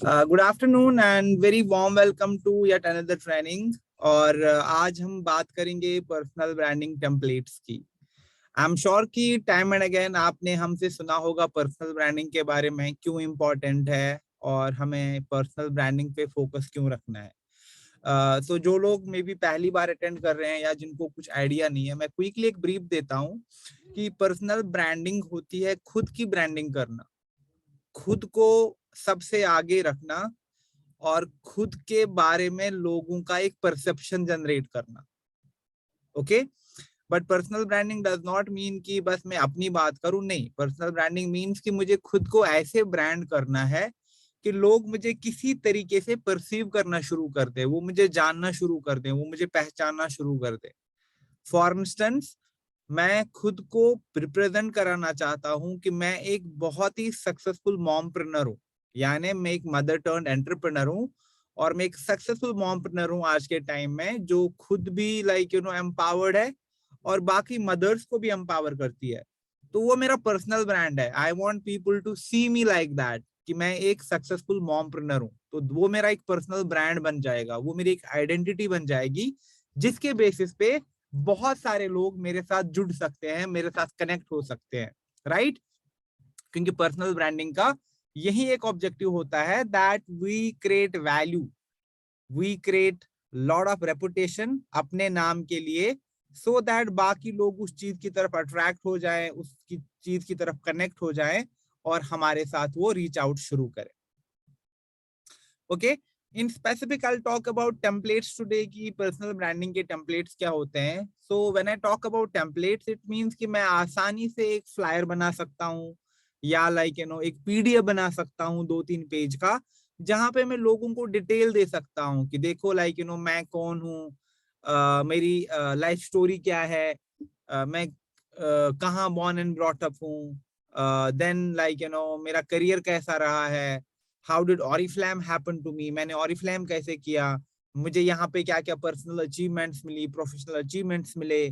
Good afternoon and very warm welcome to yet another training. और आज हम बात करेंगे पर्सनल ब्रांडिंग टेम्पलेट्स की। आई एम श्योर कि टाइम एंड अगेन आपने हमसे सुना होगा पर्सनल ब्रांडिंग के बारे में, क्यों इम्पोर्टेंट है और हमें पर्सनल ब्रांडिंग पे फोकस क्यों रखना है। तो जो लोग मे बी पहली बार अटेंड कर रहे हैं या जिनको कुछ आइडिया नहीं है, मैं क्विकली एक ब्रीफ देता हूँ कि पर्सनल ब्रांडिंग होती है खुद की ब्रांडिंग करना, खुद को सबसे आगे रखना और खुद के बारे में लोगों का एक परसेप्शन जनरेट करना। Okay, but personal branding does not mean कि बस मैं अपनी बात करूं। नहीं, पर्सनल ब्रांडिंग मीन्स कि मुझे खुद को ऐसे ब्रांड करना है कि लोग मुझे किसी तरीके से परसीव करना शुरू कर दे, वो मुझे जानना शुरू कर दे, वो मुझे पहचानना शुरू कर दे। फॉर इंस्टेंस, मैं खुद को रिप्रेजेंट कराना चाहता हूं कि मैं एक बहुत ही सक्सेसफुल मॉमप्रेन्योर हूं, यानी मैं एक मदर टर्न्ड एंटरप्रेन्योर हूं और मैं एक सक्सेसफुल मॉमप्रेन्योर हूं आज के टाइम में, जो खुद भी एम्पावर्ड है और बाकी मदर्स को भी एम्पावर करती है। तो वो मेरा पर्सनल ब्रांड है। I want people to see me like that, कि मैं एक सक्सेसफुल मॉमप्रेन्योर हूं। तो वो मेरा एक पर्सनल ब्रांड बन जाएगा, वो मेरी एक आइडेंटिटी बन जाएगी, जिसके बेसिस पे बहुत सारे लोग मेरे साथ जुड़ सकते हैं, मेरे साथ कनेक्ट हो सकते हैं, राइट। क्योंकि पर्सनल ब्रांडिंग का यही एक ऑब्जेक्टिव होता है, that we create value, we create lot of reputation अपने नाम के लिए, सो दैट बाकी लोग उस चीज की तरफ अट्रैक्ट हो जाएं, उसकी चीज की तरफ कनेक्ट हो जाएं और हमारे साथ वो रीच आउट शुरू करें। Okay, in specific I talk about templates today की पर्सनल ब्रांडिंग के टेम्पलेट्स क्या होते हैं। So when I talk about templates, it means कि मैं आसानी से एक फ्लायर बना सकता हूँ या एक पीडीएफ बना सकता हूँ 2-3 पेज का, जहां पे मैं लोगों को डिटेल दे सकता हूँ कि देखो मैं कौन हूँ, मेरी लाइफ स्टोरी क्या है, मैं कहाँ बॉर्न एंड ब्रॉट अप हूँ, देन मेरा करियर कैसा रहा है, how did Oriflame happen to me, मैंने ऑरिफ्लैम कैसे किया, मुझे यहाँ पे क्या क्या पर्सनल अचीवमेंट्स मिली, प्रोफेशनल अचीवमेंट्स मिले,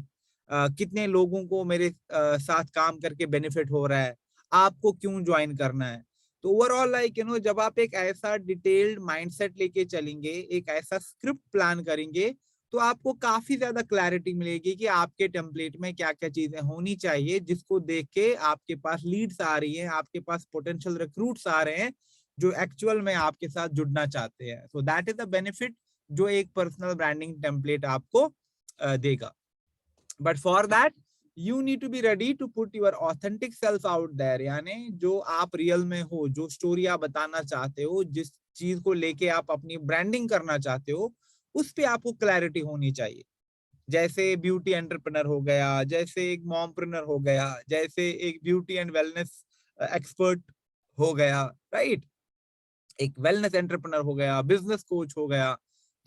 कितने लोगों को मेरे साथ काम करके बेनिफिट हो रहा है, आपको क्यों ज्वाइन करना है। तो ओवरऑल जब आप एक ऐसा डिटेल्ड माइंडसेट लेके चलेंगे, एक ऐसा स्क्रिप्ट प्लान करेंगे, तो आपको काफी ज्यादा क्लैरिटी मिलेगी कि आपके टेम्पलेट में क्या क्या चीजें होनी चाहिए, जिसको देख के आपके पास लीड्स आ रही हैं, आपके पास पोटेंशियल रिक्रूट्स आ रहे हैं जो एक्चुअल में आपके साथ जुड़ना चाहते हैं। So that is the benefit जो एक पर्सनल ब्रांडिंग टेम्पलेट आपको देगा। But for that you need to be ready to put your authentic self out there, यानी जो आप रियल में हो, जो स्टोरी आप बताना चाहते हो, जिस चीज को लेके आप अपनी ब्रांडिंग करना चाहते हो, उस पे आपको क्लैरिटी होनी चाहिए। जैसे ब्यूटी एंटरप्रेन्योर हो गया, जैसे एक मॉमप्रेन्योर हो गया, जैसे एक ब्यूटी एंड वेलनेस एक्सपर्ट हो गया, राइट, एक वेलनेस एंटरप्रेन्योर हो गया, बिजनेस कोच हो गया।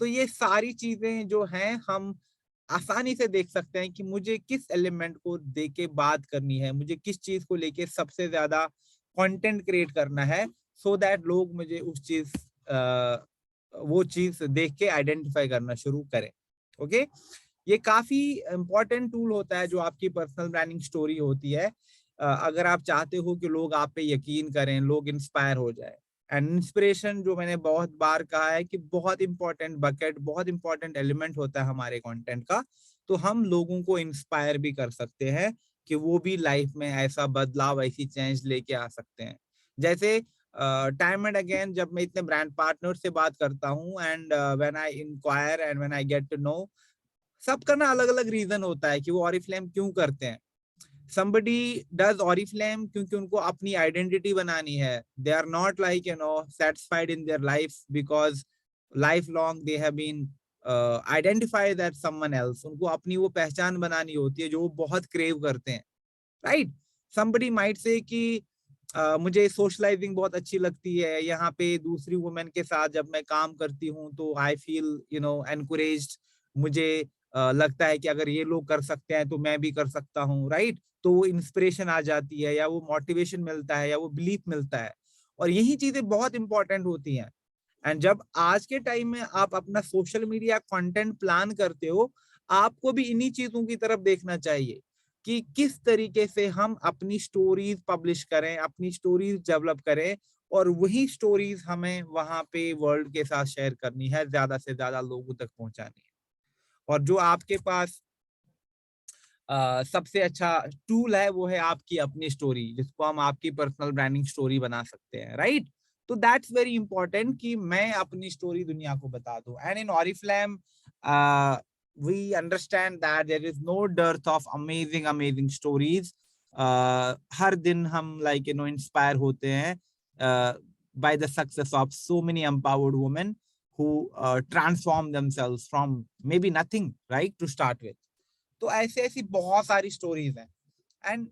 तो ये सारी चीजें जो हैं, हम आसानी से देख सकते हैं कि मुझे किस एलिमेंट को देके बात करनी है, मुझे किस चीज को लेके सबसे ज्यादा कंटेंट क्रिएट करना है, सो दैट लोग मुझे उस चीज वो चीज देख के आइडेंटिफाई करना शुरू करें। ओके, ये काफी इंपॉर्टेंट टूल होता है जो आपकी पर्सनल ब्रांडिंग स्टोरी होती है। अगर आप चाहते हो कि लोग आप पे यकीन करें, लोग इंस्पायर हो जाए। एंड इंस्पिरेशन, जो मैंने बहुत बार कहा है कि बहुत इंपॉर्टेंट बकेट, बहुत इंपॉर्टेंट एलिमेंट होता है हमारे कंटेंट का। तो हम लोगों को इंस्पायर भी कर सकते हैं कि वो भी लाइफ में ऐसा बदलाव, ऐसी चेंज लेके आ सकते हैं। जैसे टाइम एंड अगेन जब मैं इतने ब्रांड पार्टनर से बात करता हूँ, and when I enquire and when I get to know, सबका ना अलग अलग रीजन होता है कि वो ऑरिफ्लेम क्यों करते हैं। somebody does oriflame क्योंकि उनको अपनी आइडेंटिटी बनानी है। they are not satisfied in their life because lifelong they have been identified as someone else। उनको अपनी वो पहचान बनानी होती है जो वो बहुत क्रेव करते हैं, राइट। somebody might say कि मुझे सोशलाइजिंग बहुत अच्छी लगती है, यहाँ पे दूसरी वुमेन के साथ जब मैं काम करती हूँ तो आई फील एनकरेज्ड, मुझे लगता है कि अगर ये लोग कर सकते हैं तो मैं भी कर सकता हूँ, राइट। तो वो इंस्पिरेशन आ जाती है, या वो मोटिवेशन मिलता है, या वो बिलीफ मिलता है। और यही चीजें बहुत इंपॉर्टेंट होती हैं। एंड जब आज के टाइम में आप अपना सोशल मीडिया कंटेंट प्लान करते हो, आपको भी इन्हीं चीजों की तरफ देखना चाहिए। कि किस तरीके से हम अपनी स्टोरीज पब्लिश करें, अपनी स्टोरीज डेवलप करें, और वही स्टोरीज हमें वहां पे वर्ल्ड के साथ शेयर करनी है, ज्यादा से ज्यादा लोगों तक पहुंचानी है। और जो आपके पास सबसे अच्छा टूल है वो है आपकी अपनी स्टोरी, जिसको हम आपकी पर्सनल ब्रांडिंग स्टोरी बना सकते हैं, राइट? तो दैट्स वेरी इंपॉर्टेंट कि मैं अपनी स्टोरी दुनिया को बता दूं। And in Oriflame we understand that there is no dearth of amazing amazing stories. हर दिन हम इंस्पायर होते हैं by the success of so many empowered women who transform themselves from maybe nothing, right, to start with. तो ऐसे ऐसी बहुत सारी स्टोरीज हैं। एंड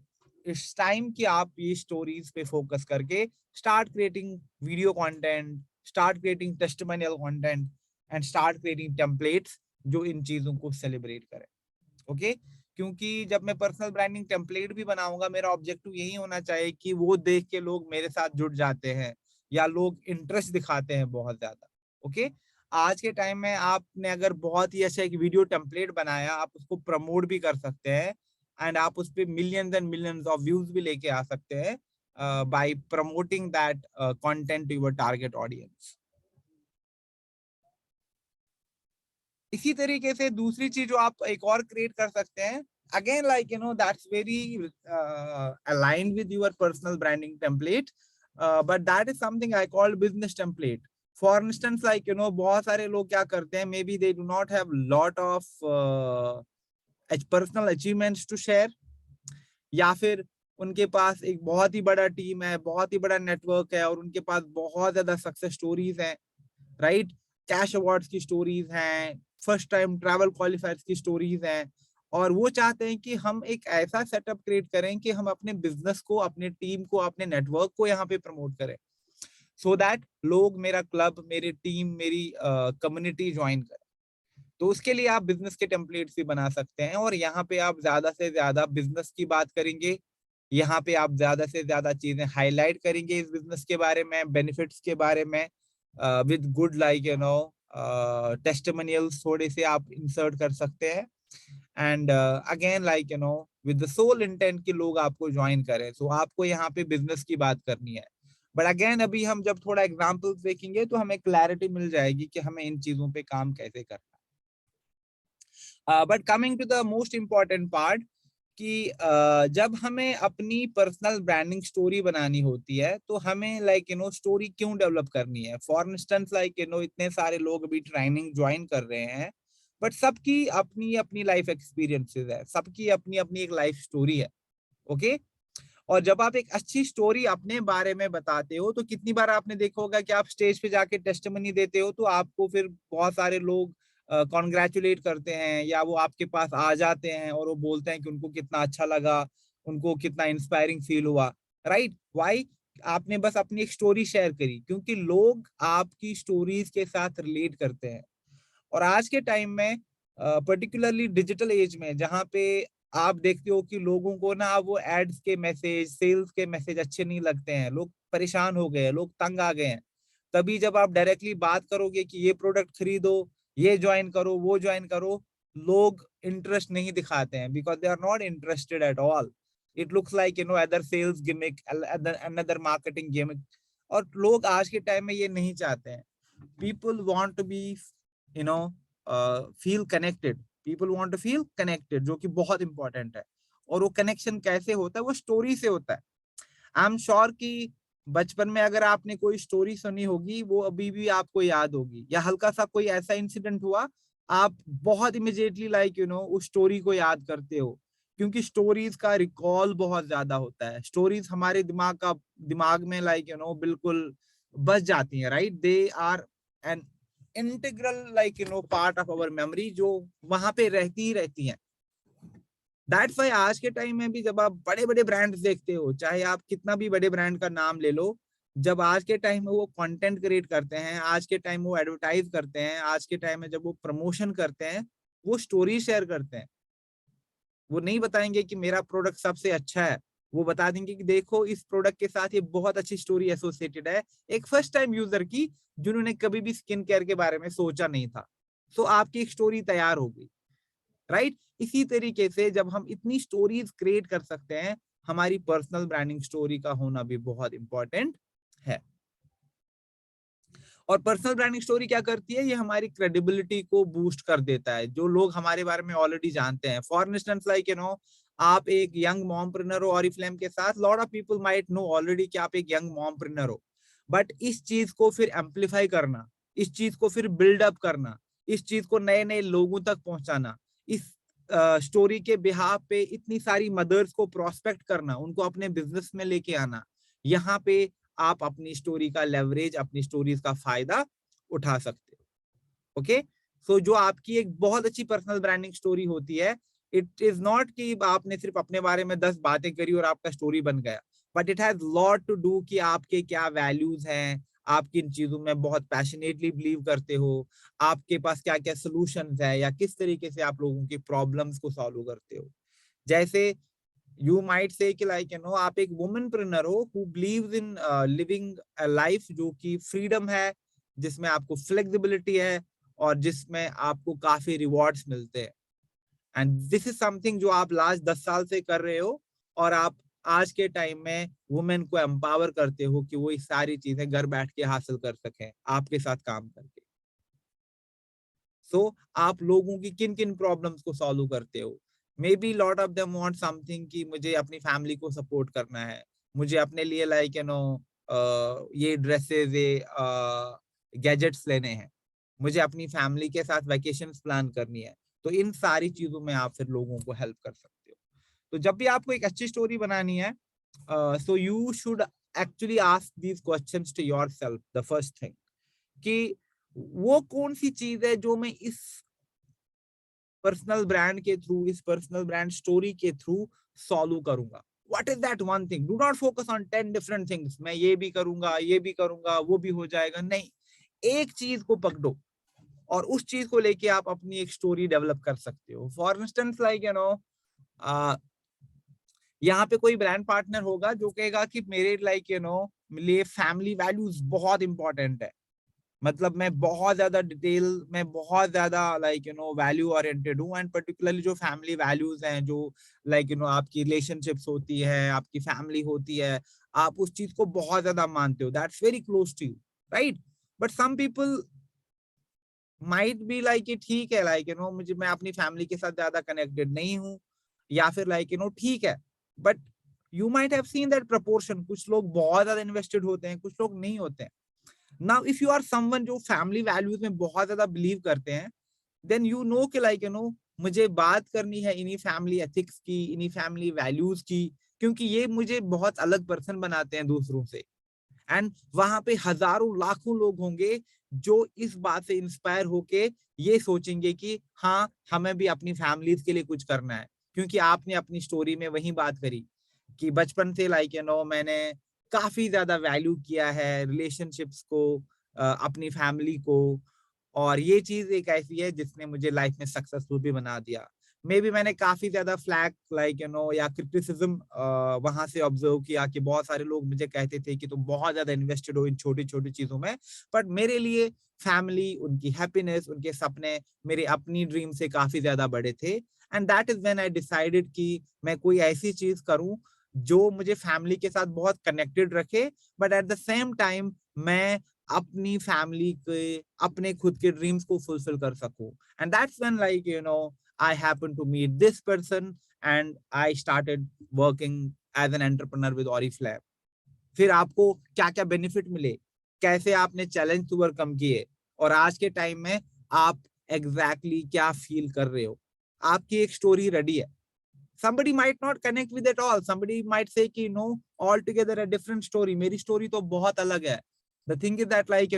इट्स टाइम कि आप ये स्टोरीज पे फोकस करके start creating video content, start creating testimonial content, and start creating templates जो इन चीजों को सेलिब्रेट करें। ओके क्योंकि जब मैं पर्सनल ब्रांडिंग टेम्पलेट भी बनाऊंगा, मेरा ऑब्जेक्टिव यही होना चाहिए कि वो देख के लोग मेरे साथ जुड़ जाते हैं या लोग इंटरेस्ट दिखाते हैं बहुत ज्यादा। ओके आज के टाइम में आपने अगर बहुत ही अच्छा एक वीडियो टेम्पलेट बनाया, आप उसको प्रमोट भी कर सकते हैं, एंड आप उस पर millions and millions of views भी लेके आ सकते हैं by promoting that content to your target audience. इसी तरीके से दूसरी चीज जो आप एक और क्रिएट कर सकते हैं, again that's very aligned with your personal branding template, but that is something I call business template. For instance, बहुत सारे लोग क्या करते हैं, maybe they do not have lot of personal achievements to share, या फिर उनके पास एक बहुत ही बड़ा टीम है, बहुत ही बड़ा नेटवर्क है, और उनके पास बहुत ज्यादा सक्सेस स्टोरीज हैं, राइट? कैश अवार्ड्स की स्टोरीज हैं, फर्स्ट टाइम ट्रैवल क्वालिफायर्स की स्टोरीज हैं, और वो चाहते हैं कि हम एक ऐसा सेटअप क्रिएट करें कि हम अपने बिजनेस को, अपने टीम को, अपने नेटवर्क को यहाँ पे प्रमोट करें, सो दैट लोग मेरा क्लब, मेरी टीम, मेरी कम्युनिटी ज्वाइन करें। तो उसके लिए आप बिजनेस के टेम्पलेट्स भी बना सकते हैं, और यहाँ पे आप ज्यादा से ज्यादा बिजनेस की बात करेंगे, यहाँ पे आप ज्यादा से ज्यादा चीजें हाईलाइट करेंगे इस बिजनेस के बारे में, बेनिफिट्स के बारे में, विद गुड टेस्टिमोनियल्स थोड़े से आप इंसर्ट कर सकते हैं, and again with the sole intent कि लोग आपको ज्वाइन करें। सो आपको यहाँ पे बिजनेस की बात करनी है, बट अगेन अभी हम जब थोड़ा एग्जाम्पल्स देखेंगे तो हमें क्लैरिटी मिल जाएगी कि हमें इन चीजों पे काम कैसे करना है। But coming to the most important part कि जब हमें अपनी पर्सनल ब्रांडिंग स्टोरी बनानी होती है, तो हमें स्टोरी क्यों डेवलप करनी है। फॉर इंस्टेंस इतने सारे लोग अभी ट्रेनिंग ज्वाइन कर रहे हैं, बट सबकी अपनी अपनी लाइफ एक्सपीरियंसेस है, सबकी अपनी अपनी एक लाइफ स्टोरी है। ओके और जब आप एक अच्छी स्टोरी अपने बारे में बताते हो, तो कितनी बार आपने देखा होगा कि आप स्टेज पे जाके टेस्टिमनी देते हो, तो आपको फिर बहुत सारे लोग कॉन्ग्रेचुलेट करते हैं, या वो आपके पास आ जाते हैं और वो बोलते हैं कि उनको कितना अच्छा लगा, उनको कितना इंस्पायरिंग फील हुआ, राइट? वाई? आपने बस अपनी एक स्टोरी शेयर करी, क्योंकि लोग आपकी स्टोरीज के साथ रिलेट करते हैं। और आज के टाइम में पर्टिकुलरली डिजिटल एज में, जहाँ पे आप देखते हो कि लोगों को ना वो एड्स के मैसेज, सेल्स के मैसेज अच्छे नहीं लगते हैं, लोग परेशान हो गए हैं, लोग तंग आ गए हैं। तभी जब आप डायरेक्टली बात करोगे कि ये प्रोडक्ट खरीदो, ये ज्वाइन करो, वो ज्वाइन करो, लोग इंटरेस्ट नहीं दिखाते हैं, because they are not interested at all. It looks like other sales gimmick, another marketing gimmick. और लोग आज के टाइम में ये नहीं चाहते हैं। People want to be you know feel connected, people want to feel connected, जो कि बहुत इंपॉर्टेंट है। और वो कनेक्शन कैसे होता है? वो स्टोरी से होता है। आई एम श्योर कि बचपन में अगर आपने कोई स्टोरी सुनी होगी, वो अभी भी आपको याद होगी, या हल्का सा कोई ऐसा इंसिडेंट हुआ, आप बहुत इमिजिएटली उस स्टोरी को याद करते हो, क्योंकि स्टोरीज का रिकॉल बहुत ज्यादा होता है। स्टोरीज हमारे दिमाग में बिल्कुल बस जाती हैं, right? They are an integral part of our memory, जो वहां पे रहती ही रहती हैं। दैट्स वाई आज के टाइम में भी जब आप बड़े बड़े ब्रांड्स देखते हो, चाहे आप कितना भी बड़े ब्रांड का नाम ले लो, जब आज के टाइम में वो कंटेंट क्रिएट करते हैं, आज के टाइम में वो एडवर्टाइज करते हैं, आज के टाइम में जब वो प्रमोशन करते हैं, वो स्टोरी शेयर करते हैं। वो नहीं बताएंगे कि मेरा प्रोडक्ट सबसे अच्छा है, वो बता देंगे कि देखो इस प्रोडक्ट के साथ ये बहुत अच्छी स्टोरी एसोसिएटेड है, एक फर्स्ट टाइम यूजर की, जिन्होंने कभी भी स्किन केयर के बारे में सोचा नहीं था। सो आपकी एक स्टोरी तैयार हो गई। राइट? इसी तरीके से जब हम इतनी स्टोरीज क्रिएट कर सकते हैं, हमारी पर्सनल ब्रांडिंग स्टोरी का होना भी बहुत इंपॉर्टेंट है। और पर्सनल ब्रांडिंग स्टोरी क्या करती है, ये हमारी क्रेडिबिलिटी को बूस्ट कर देता है, जो लोग हमारे बारे में ऑलरेडी जानते हैं। फॉर इंस्टेंस लाइक आप एक यंग मॉमप्रेन्योर हो ऑरिफ्लेम के साथ, lot of people might know already कि आप एक यंग मॉमप्रेन्योर हो, बट इस चीज को फिर एम्पलीफाई करना, इस चीज को फिर बिल्डअप करना, इस चीज को नए नए लोगों तक पहुंचाना, इस स्टोरी के बिहाफ पे इतनी सारी मदर्स को प्रोस्पेक्ट करना, उनको अपने बिजनेस में लेके आना, यहाँ पे आप अपनी स्टोरी का लेवरेज, अपनी स्टोरीज का फायदा उठा सकते हो। ओके, सो जो आपकी एक बहुत अच्छी पर्सनल ब्रांडिंग स्टोरी होती है, इट इज नॉट कि आपने सिर्फ अपने बारे में 10 बातें करी और आपका स्टोरी बन गया, but it has lot to do कि आपके क्या वैल्यूज हैं, आप किन चीजों में बहुत पैशनेटली बिलीव करते हो, आपके पास क्या क्या सोल्यूशंस है, या किस तरीके से आप लोगों की प्रॉब्लम्स को सॉल्व करते हो। जैसे you might say कि like आप एक वुमेनप्रेन्योर हो who believes in living a life जो कि फ्रीडम है, जिसमें आपको फ्लेक्सिबिलिटी है और जिसमें आपको काफी रिवॉर्ड्स मिलते हैं। एंड दिस इज समथिंग जो आप लास्ट 10 साल से कर रहे हो, और आप आज के टाइम में वुमेन को एम्पावर करते हो कि वो ये सारी चीजें घर बैठ के हासिल कर सकें आपके साथ काम करके। सो आप लोगों की किन किन प्रॉब्लम्स को सॉल्व करते हो। May be lot of them want something कि मुझे अपनी फैमिली को सपोर्ट करना है, मुझे अपने लिए लाइक ये ड्रेसेस, ये गैजेट्स लेने हैं, मुझे अपनी फैमिली के साथ वेकेशंस प्लान करनी है। तो इन सारी चीजों में आप फिर लोगों को हेल्प कर सकते हो। तो जब भी आपको एक अच्छी स्टोरी बनानी है, so you should actually ask these questions to yourself. The first thing कि वो कौन सी चीज है जो मैं इस पर्सनल ब्रांड के थ्रू, इस पर्सनल ब्रांड स्टोरी के थ्रू सॉल्व करूंगा। What is that one thing? Do not focus on 10 different things, मैं ये भी करूंगा, ये भी करूंगा, वो भी हो जाएगा, नहीं। एक चीज को पकड़ो और उस चीज को लेके आप अपनी एक स्टोरी डेवलप कर सकते हो। फॉर इंस्टेंस लाइक यहाँ पे कोई ब्रांड पार्टनर होगा जो कहेगा कि मेरे लाइक लिए फैमिली वैल्यूज बहुत इंपॉर्टेंट है, मतलब मैं बहुत ज्यादा डिटेल में, बहुत ज्यादा लाइक वैल्यू ओरिएंटेड हूँ, एंड पर्टिकुलरली जो फैमिली वैल्यूज हैं, जो लाइक आपकी रिलेशनशिप्स होती है, आपकी फैमिली होती है, आप उस चीज को बहुत ज्यादा मानते हो, that's very close to you, right? But some people might be like ठीक है, लाइक मुझे, मैं अपनी फैमिली के साथ ज्यादा कनेक्टेड नहीं हूँ, या फिर लाइक ठीक है, but you might have seen that proportion, कुछ लोग बहुत ज्यादा इन्वेस्टेड होते हैं, कुछ लोग नहीं होते हैं। Now if you are someone जो फैमिली वैल्यूज में बहुत ज्यादा बिलीव करते हैं, देन यू नो कि लाइक मुझे बात करनी है इन्हीं फैमिली एथिक्स की, इन्हीं फैमिली वैल्यूज की, क्योंकि ये मुझे बहुत अलग पर्सन बनाते हैं दूसरों से। एंड वहां पे हजारों लाखों लोग होंगे जो इस बात से इंस्पायर होके ये सोचेंगे कि हाँ, हमें भी अपनी फैमिलीज के लिए कुछ करना है, क्योंकि आपने अपनी स्टोरी में वही बात करी कि बचपन से लाइक मैंने काफी ज्यादा वैल्यू किया है रिलेशनशिप्स को, अपनी फैमिली को, और ये चीज एक ऐसी है जिसने मुझे लाइफ में सक्सेसफुल भी बना दिया। मे बी मैंने काफी ज्यादा फ्लैग लाइक या क्रिटिसिज्म वहां से ऑब्जर्व किया कि बहुत सारे लोग मुझे कहते थे कि तुम बहुत ज्यादा इन्वेस्टेड हो इन छोटी छोटी चीजों में, बट मेरे लिए फैमिली, उनकी हैप्पीनेस, उनके सपने मेरे अपनी ड्रीम से काफी ज्यादा बड़े थे। And that is when I decided कि मैं कोई ऐसी चीज करूं जो मुझे फैमिली के साथ बहुत कनेक्टेड रखे, but at the same time मैं अपनी फैमिली के, अपने खुद के ड्रीम्स को फुलफिल कर सकूं। And that's when like I happened to meet this person and I started working as an entrepreneur with Oriflame. फिर आपको क्या क्या बेनिफिट मिले, कैसे आपने चैलेंज ओवरकम किए, और आज के टाइम में आप एग्जैक्टली क्या फील कर रहे हो, आपकी एक स्टोरी रेडी है। Somebody might not connect with it all. Somebody might say कि no, altogether a different story. मेरी स्टोरी तो बहुत अलग है। The thing is that like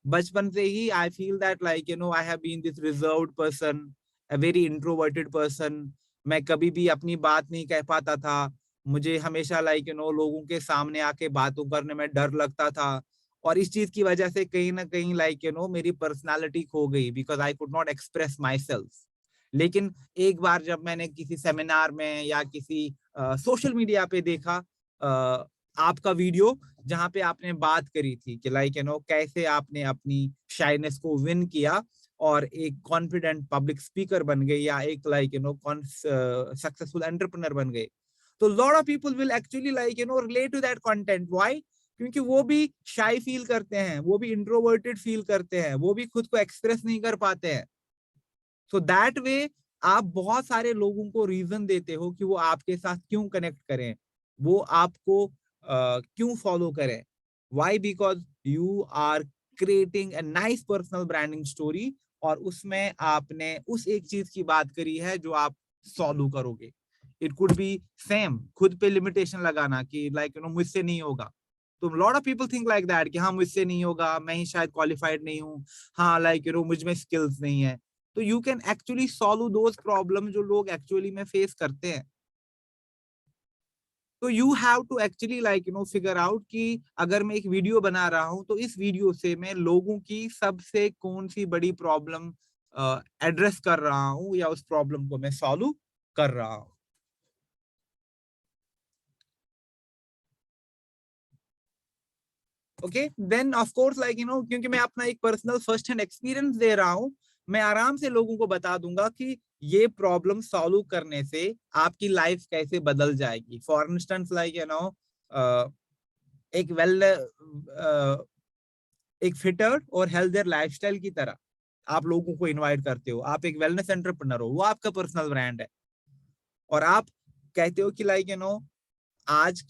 बचपन से ही I feel that like I have been this reserved person, a very introverted person. मैं कभी भी अपनी बात नहीं कह पाता था, मुझे हमेशा लाइक लोगों के सामने आके बातों करने में डर लगता था, और इस चीज की वजह से कहीं ना कहीं लाइक मेरी पर्सनालिटी खो गई, because I could not express my self. लेकिन एक बार जब मैंने किसी सेमिनार में या किसी सोशल मीडिया पे देखा आपका वीडियो, जहां पे आपने बात करी थी कि लाइक कैसे आपने अपनी शाइनेस को विन किया और एक कॉन्फिडेंट पब्लिक स्पीकर बन गए या एक सक्सेसफुल एंटरप्रेन्योर बन गए, तो lot of people will actually relate to that content. Why? क्योंकि वो भी शाई फील करते हैं, वो भी इंट्रोवर्टेड फील करते हैं, वो भी खुद को एक्सप्रेस नहीं कर पाते हैं। सो दैट वे आप बहुत सारे लोगों को रीजन देते हो कि वो आपके साथ क्यों कनेक्ट करें, वो आपको क्यों फॉलो करें। Why? Because you are creating a nice personal branding story, और उसमें आपने उस एक चीज की बात करी है जो आप सॉल्व करोगे। इट कुड बी सेम, खुद पे लिमिटेशन लगाना कि मुझसे नहीं होगा। तो lot of people think like that कि हाँ मुझसे नहीं होगा, मैं ही शायद क्वालिफाइड नहीं हूँ, हाँ मुझ में स्किल्स नहीं है। तो you can actually solve those problem जो लोग एक्चुअली में फेस करते हैं। तो you have to actually figure out कि अगर मैं एक वीडियो बना रहा हूं तो इस वीडियो से मैं लोगों की सबसे कौन सी बड़ी प्रॉब्लम एड्रेस कर रहा हूं या उस प्रॉब्लम को मैं सॉल्व कर रहा हूं। ओके, देन ऑफ कोर्स क्योंकि मैं अपना एक पर्सनल फर्स्ट हैंड एक्सपीरियंस दे रहा हूं, मैं आराम से लोगों को बता दूंगा कि ये प्रॉब्लम सॉल्व करने से आपकी लाइफ कैसे बदल जाएगी। फॉर इंस्टेंस एक वेल एक फिटर और हेल्थियर लाइफस्टाइल की तरह आप लोगों को इनवाइट करते हो। आप एक वेलनेस एंटरप्रेन्योर हो, वो आपका पर्सनल ब्रांड है, और आप कहते हो कि आज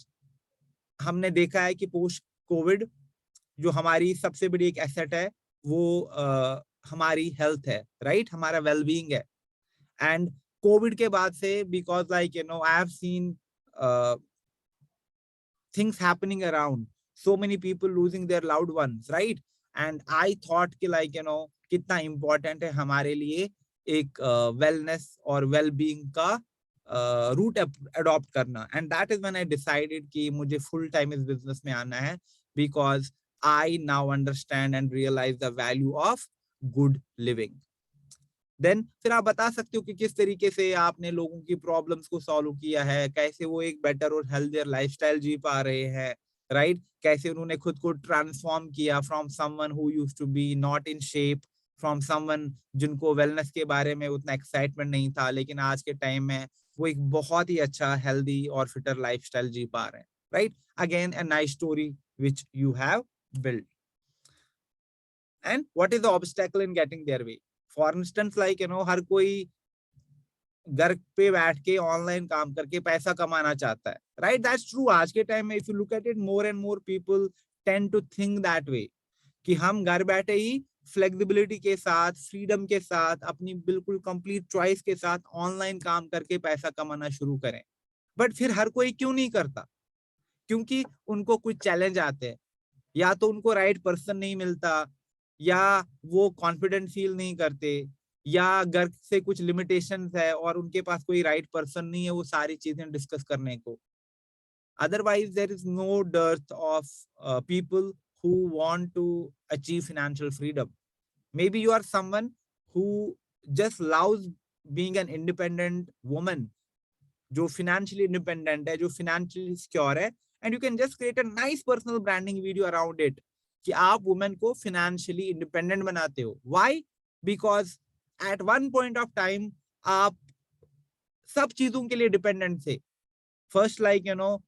हमने देखा है कि पोस्ट कोविड जो हमारी सबसे बड़ी एक एसेट है वो हमारी हेल्थ है, राइट, हमारा वेलबींग है। एंड कोविड के बाद से because I have seen things happening around, so many people losing their loved ones, right? And I thought कि कितना important है हमारे लिए एक wellness और well-being का रूट अडॉप्ट करना। And that is when I decided कि मुझे फुल टाइम इस बिजनेस में आना है, because I now understand and realise the value of good living. Then फिर आप बता सकते हो कि किस तरीके से आपने लोगों की प्रॉब्लम्स को सॉल्व किया है, कैसे वो एक बेटर और हेल्थियर लाइफस्टाइल जी पा रहे हैं, राइट? कैसे उन्होंने खुद को ट्रांसफॉर्म किया from someone who used to be not in shape, from someone जिनको वेलनेस के बारे में उतना एक्साइटमेंट नहीं था, लेकिन आज के टाइम में वो एक बहुत ही अच्छा हेल्दी और फिटर लाइफस्टाइल जी पा रहे हैं, right? Again a nice story which you have built. And what is the obstacle in getting their way? For instance हर कोई घर पे बैठ के ऑनलाइन काम करके पैसा कमाना चाहता है, राइट? That's true. आज के टाइम में if you look at it, more and more people tend to think that way कि हम घर बैठे ही फ्लेक्सिबिलिटी के साथ, फ्रीडम के साथ, अपनी बिल्कुल कंप्लीट चॉइस के साथ ऑनलाइन काम करके पैसा कमाना शुरू करें। बट फिर हर कोई क्यों नहीं करता? क्योंकि उनको कुछ चैलेंज आते हैं, या तो उनको राइट पर्सन नहीं मिलता, या वो कॉन्फिडेंट फील नहीं करते, या घर से कुछ लिमिटेशंस है और उनके पास कोई राइट पर्सन नहीं है वो सारी चीजें डिस्कस करने को। Otherwise there is no dearth of people who want to achieve financial freedom. Maybe you are someone who just loves being an independent woman, जो financially independent है, जो financially secure है, and you can just create a nice personal branding video around it कि आप women को financially independent बनाते हो। Why? Because at one point of time आप सब चीजों के लिए डिपेंडेंट थे। First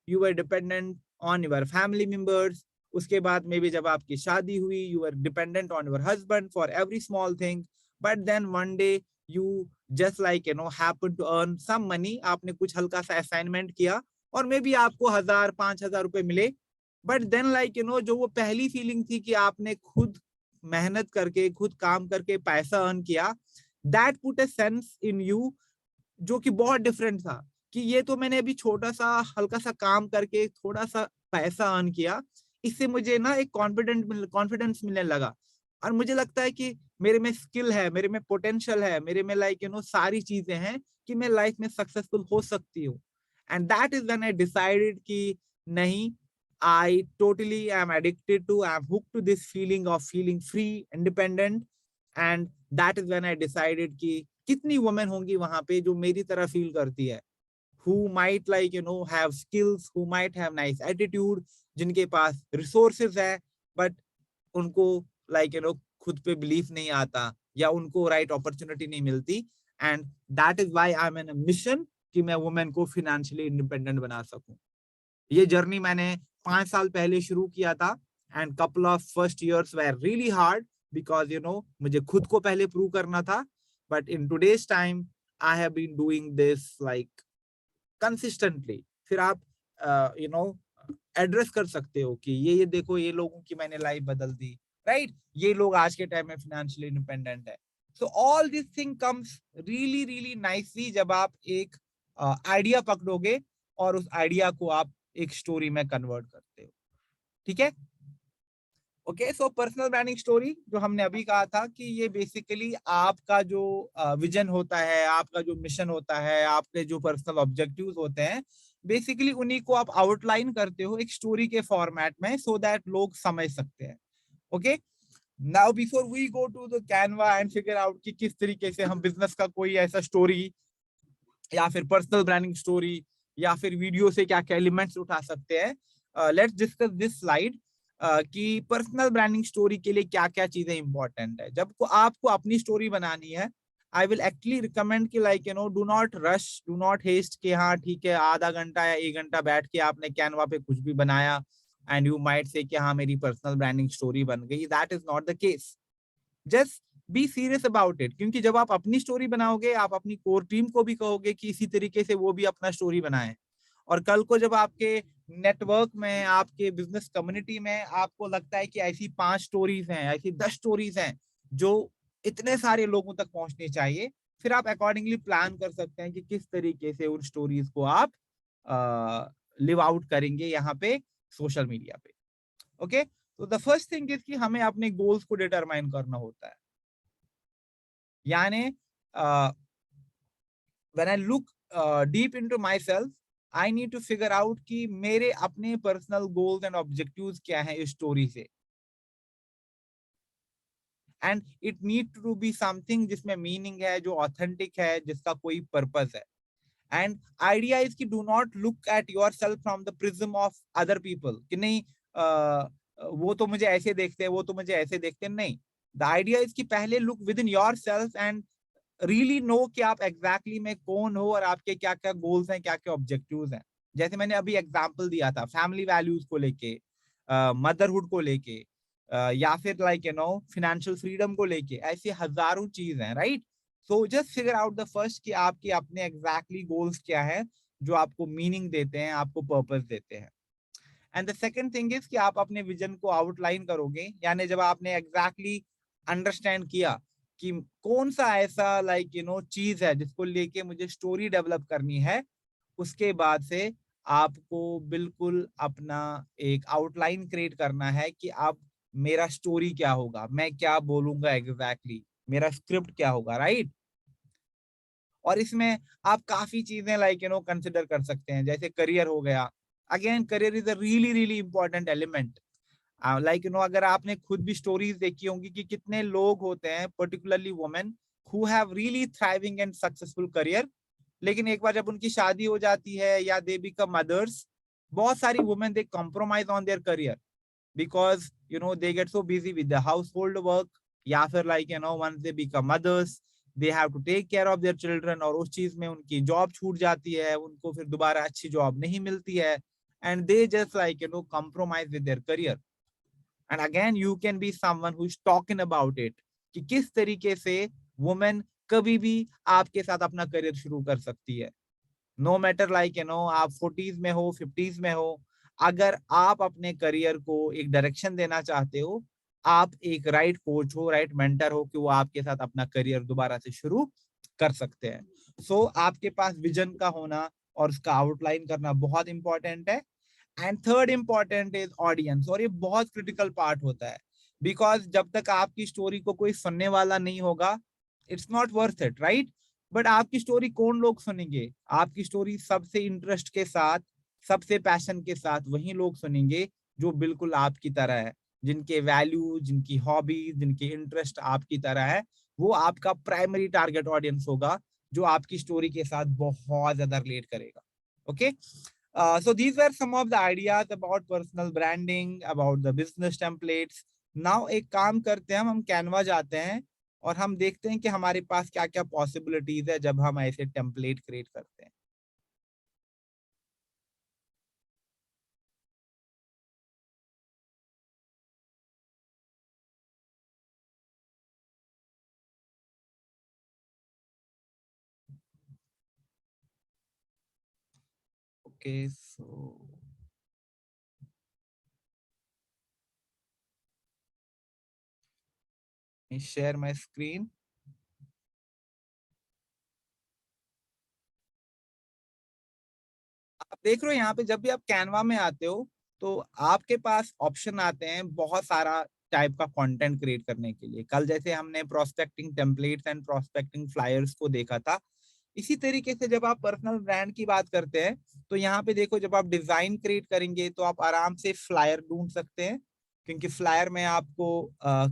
you were dependent on your family members, उसके बाद में भी जब आपकी शादी हुई you were dependent on your husband for every small thing, but then one day you just happen to earn some money, आपने कुछ हल्का सा असाइनमेंट किया और मे बी आपको 1000-5000 रुपए मिले, बट देन जो वो पहली फीलिंग थी कि आपने खुद मेहनत करके, खुद काम करके पैसा अर्न किया, that put a sense in you जो कि बहुत डिफरेंट था कि ये तो मैंने अभी छोटा सा हल्का सा काम करके थोड़ा सा पैसा अर्न किया, इससे मुझे ना एक कॉन्फिडेंस मिलने लगा, और मुझे लगता है कि मेरे में स्किल है, मेरे में पोटेंशियल है, मेरे में सारी चीजें हैं कि मैं लाइफ में सक्सेसफुल हो सकती हूँ। And that is when I decided कि नहीं, I totally I am addicted to, I am hooked to this feeling of feeling free, independent. And that is when I decided कि कितनी वुमेन होंगी वहां पे जो मेरी तरह फील करती है, who might have skills, who might have nice attitude, जिनके पास resources है, but उनको खुद पे बिलीफ नहीं आता या उनको राइट अपॉर्चुनिटी नहीं मिलती। And that is why I am in mission कि मैं वुमेन को फाइनेंशियली इंडिपेंडेंट बना सकूं। ये जर्नी मैंने 5 साल पहले शुरू किया था and couple of first years were really hard because मुझे खुद को पहले प्रूव करना था। But in today's time I have been doing this like consistently. फिर आप एड्रेस कर सकते हो कि ये देखो ये लोगों की मैंने लाइफ बदल दी, राइट? ये लोग आज के टाइम में फाइनेंशियली इंडिपेंडेंट है। So all this thing comes really really nicely जब आप एक आइडिया पकड़ोगे और उस आइडिया को आप एक स्टोरी में कन्वर्ट करते हो। ठीक है, okay. So personal branding story जो हमने अभी कहा था कि ये बेसिकली आपका जो विजन होता है, आपका जो मिशन होता है, आपके जो पर्सनल ऑब्जेक्टिव्स होते हैं, बेसिकली उन्हीं को आप आउटलाइन करते हो एक स्टोरी के फॉर्मेट में सो दैट लोग समझ सकते हैं। Okay, now before we go to the Canva and figure out कि किस तरीके से हम बिजनेस का कोई ऐसा स्टोरी या फिर पर्सनल ब्रांडिंग स्टोरी या फिर वीडियो से क्या क्या एलिमेंट्स उठा सकते हैं, लेट्स डिस्कस दिस स्लाइड कि पर्सनल ब्रांडिंग स्टोरी के लिए क्या क्या चीजें इंपॉर्टेंट है। जब को आपको अपनी स्टोरी बनानी है, आई विल एक्चुअली रिकमेंड कि like do not rush, do not haste कि हाँ ठीक है आधा घंटा या 1 घंटा बैठ के आपने कैनवा पे कुछ भी बनाया एंड यू माइट से कि हाँ मेरी पर्सनल ब्रांडिंग स्टोरी बन गई। That is not the case. Just be serious about it, क्योंकि जब आप अपनी स्टोरी बनाओगे आप अपनी कोर टीम को भी कहोगे कि इसी तरीके से वो भी अपना स्टोरी बनाए। और कल को जब आपके नेटवर्क में, आपके बिजनेस कम्युनिटी में आपको लगता है कि ऐसी 5 स्टोरीज हैं, ऐसी 10 स्टोरीज हैं जो इतने सारे लोगों तक पहुंचनी चाहिए, फिर आप अकॉर्डिंगली प्लान कर सकते हैं कि किस तरीके से उन स्टोरीज को आप लिव आउट करेंगे यहाँ पे सोशल मीडिया पे। ओके, तो द फर्स्ट थिंग इज कि हमें अपने गोल्स को डिटरमाइन करना होता है। यानी when I look deep into myself, I need to figure out कि मेरे अपने पर्सनल गोल्स एंड ऑब्जेक्टिव्स क्या हैं इस स्टोरी से। And it need to be something जिसमें मीनिंग है, जो ऑथेंटिक है, जिसका कोई पर्पस है। एंड आइडिया इज कि do not look at yourself from the prism of other people कि नहीं वो तो मुझे ऐसे देखते हैं, वो तो मुझे ऐसे देखते हैं। नहीं, द आइडिया इज कि पहले look within yourself and really know कि आप एग्जैक्टली में कौन हो और आपके क्या क्या गोल्स हैं, क्या क्या ऑब्जेक्टिव्स हैं। जैसे मैंने अभी एग्जांपल दिया था फैमिली वैल्यूज को लेके, मदरहुड को लेके, या फिर लाइक फाइनेंशियल फ्रीडम को लेके, ऐसी हजारों चीज हैं, right? So just figure out the first कि आपके अपने एग्जैक्टली गोल्स क्या है जो आपको मीनिंग देते हैं, आपको पर्पस देते हैं। And the second thing is कि आप अपने विजन को आउटलाइन करोगे, यानी जब आपने एग्जैक्टली अंडरस्टैंड किया कि कौन सा ऐसा लाइक चीज है जिसको लेके मुझे स्टोरी डेवलप करनी है, उसके बाद से आपको बिल्कुल अपना एक आउटलाइन क्रिएट करना है कि आप मेरा स्टोरी क्या होगा, मैं क्या बोलूंगा एग्जैक्टली, मेरा स्क्रिप्ट क्या होगा, राइट? और इसमें आप काफी चीजें लाइक कंसिडर कर सकते हैं, जैसे करियर हो गया। Again career is a really really important element. Like अगर आपने खुद भी स्टोरीज देखी होंगी कि कितने लोग होते हैं particularly women who have really thriving and successful career, लेकिन एक बार जब उनकी शादी हो जाती है या दे बिकम मदर्स, बहुत सारी women they compromise on their career because they get so busy with the household work, या फिर like once they become mothers they have to take care of their children, और उस चीज में उनकी job छूट जाती है, उनको फिर दोबारा अच्छी जॉब नहीं मिलती है, and they just like compromise with their career। and again you can be someone who is talking about it कि किस तरीके से वुमेन कभी भी आपके साथ अपना करियर शुरू कर सकती है। नो मैटर लाइक आप 40s में हो, 50s में हो, अगर आप अपने करियर को एक डायरेक्शन देना चाहते हो, आप एक राइट कोच हो, राइट मेंटर हो कि वो आपके साथ अपना करियर दोबारा से शुरू कर सकते हैं। सो आपके पास विजन का होना और उसका आउटलाइन करना बहुत इंपॉर्टेंट है। And third important is audience, और ये बहुत क्रिटिकल पार्ट होता है बिकॉज जब तक आपकी स्टोरी को कोई सुनने वाला नहीं होगा, it's not worth it, right? But आपकी स्टोरी कौन लोग सुनेंगे? आपकी स्टोरी सबसे इंटरेस्ट के साथ, सबसे पैशन के साथ वही लोग सुनेंगे जो बिल्कुल आपकी तरह है, जिनके वैल्यू, जिनकी हॉबीज, जिनके इंटरेस्ट आपकी तरह है। वो आपका प्राइमरी टारगेट ऑडियंस होगा जो आपकी स्टोरी के साथ बहुत ज्यादा रिलेट करेगा। Okay, so these were some of the ideas about personal branding, about the business templates. Now एक काम करते हैं, हम कैनवा जाते हैं और हम देखते हैं कि हमारे पास क्या क्या पॉसिबिलिटीज है जब हम ऐसे टेम्पलेट क्रिएट करते हैं। Okay, so share my screen. आप देख रहे हो यहाँ पे जब भी आप कैनवा में आते हो तो आपके पास ऑप्शन आते हैं बहुत सारा टाइप का कंटेंट क्रिएट करने के लिए। कल जैसे हमने prospecting templates and prospecting flyers को देखा था, इसी तरीके से जब आप पर्सनल ब्रांड की बात करते हैं तो यहाँ पे देखो, जब आप डिजाइन क्रिएट करेंगे तो आप आराम से फ्लायर ढूंढ सकते हैं, क्योंकि फ्लायर में आपको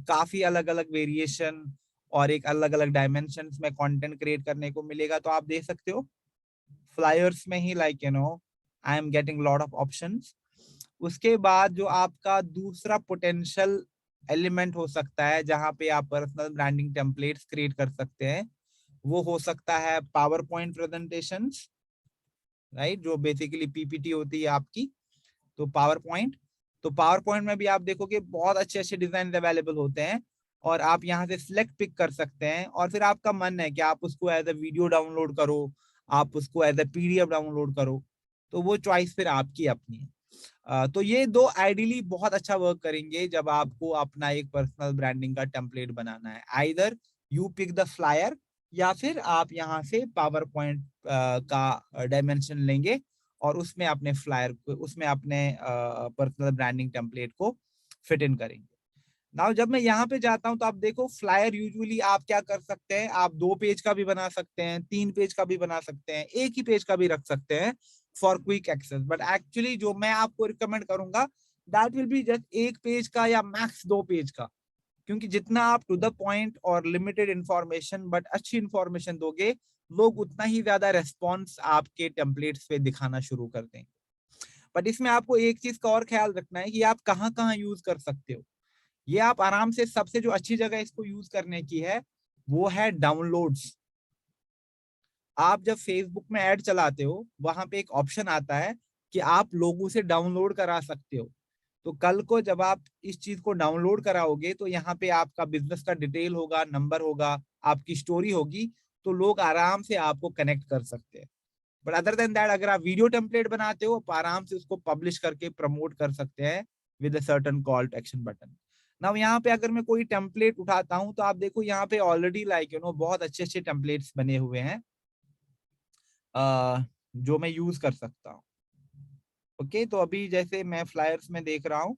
काफी अलग अलग वेरिएशन और एक अलग अलग डायमेंशन में कंटेंट क्रिएट करने को मिलेगा। तो आप देख सकते हो फ्लायर्स में ही like I am getting lot of options. उसके बाद जो आपका दूसरा पोटेंशियल एलिमेंट हो सकता है जहां पे आप पर्सनल ब्रांडिंग टेम्पलेट्स क्रिएट कर सकते हैं, वो हो सकता है पावर पॉइंट प्रेजेंटेशंस, राइट, जो बेसिकली पीपीटी होती है आपकी। तो पावर पॉइंट में भी आप देखोगे बहुत अच्छे अच्छे डिजाइन अवेलेबल होते हैं, और आप यहाँ से सिलेक्ट पिक कर सकते हैं, और फिर आपका मन है कि आप उसको एज ए वीडियो डाउनलोड करो, आप उसको एज ए पीडीएफ डाउनलोड करो, तो वो चॉइस फिर आपकी अपनी है। तो ये दो आइडियली बहुत अच्छा वर्क करेंगे जब आपको अपना एक पर्सनल ब्रांडिंग का टेम्पलेट बनाना है। Either you pick the flyer, या फिर आप यहाँ से पावर पॉइंट का डायमेंशन लेंगे और उसमें अपने फ्लायर को, उसमें अपने पर्सनल ब्रांडिंग टेम्पलेट को फिट इन करेंगे। नाउ जब मैं यहाँ पे जाता हूँ तो आप देखो फ्लायर यूजुअली आप क्या कर सकते हैं, आप 2 पेज का भी बना सकते हैं, 3 पेज का भी बना सकते हैं, एक ही पेज का भी रख सकते हैं for quick access. But actually जो मैं आपको रिकमेंड करूंगा, that will be just 1 page का या मैक्स 2 पेज का, क्योंकि जितना आप टू द पॉइंट और लिमिटेड इंफॉर्मेशन बट अच्छी इंफॉर्मेशन दोगे, लोग उतना ही ज्यादा रेस्पॉन्स आपके टेम्पलेट्स पे दिखाना शुरू कर देंगे। बट इसमें आपको एक चीज का और ख्याल रखना है कि आप कहाँ कहाँ यूज कर सकते हो। ये आप आराम से, सबसे जो अच्छी जगह इसको यूज करने की है वो है डाउनलोड्स। आप जब फेसबुक में ऐड चलाते हो, वहां पे एक ऑप्शन आता है कि आप लोगों से डाउनलोड करा सकते हो। तो कल को जब आप इस चीज को डाउनलोड कराओगे तो यहाँ पे आपका बिजनेस का डिटेल होगा, नंबर होगा, आपकी स्टोरी होगी, तो लोग आराम से आपको कनेक्ट कर सकते हैं। बट अदर देन दैट, अगर आप वीडियो टेम्पलेट बनाते हो, आप आराम से उसको पब्लिश करके प्रमोट कर सकते हैं with a certain call to action button. Now यहाँ पे अगर मैं कोई टेम्पलेट उठाता हूँ तो आप देखो यहाँ पे ऑलरेडी लाइक बहुत अच्छे अच्छे टेम्पलेट्स बने हुए हैं, जो मैं यूज कर सकता हूँ। ओके, तो अभी जैसे मैं फ्लायर्स में देख रहा हूँ,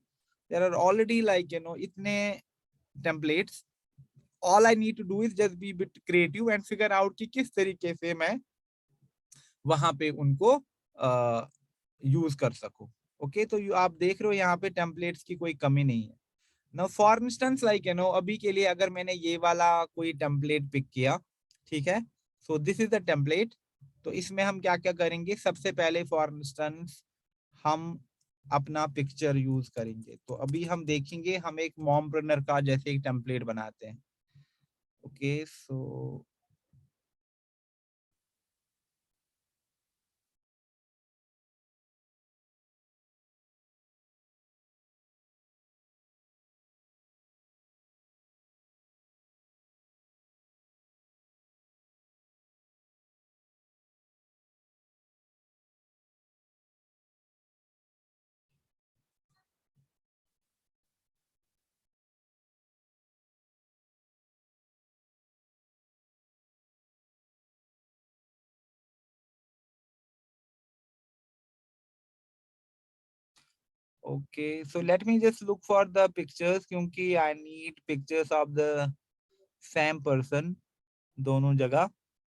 देयर आर ऑलरेडी लाइक इतने templates. All I need to do is just be bit creative and figure out कि किस तरीके से मैं वहां पे उनको यूज कर सकूं। ओके, तो आप देख रहे हो यहाँ पे टेम्पलेट्स की कोई कमी नहीं है। नो फॉर इंस्टेंस लाइक अभी के लिए अगर मैंने ये वाला कोई टेम्पलेट पिक किया, ठीक है, so this is the template. तो इसमें हम क्या क्या करेंगे, सबसे पहले फॉर इंस्टेंस हम अपना पिक्चर यूज करेंगे। तो अभी हम देखेंगे, हम एक मॉमप्रेन्योर का जैसे एक टेम्पलेट बनाते हैं। Okay, so okay, so let me just look for the pictures, क्योंकि I need pictures of the same person दोनों जगह।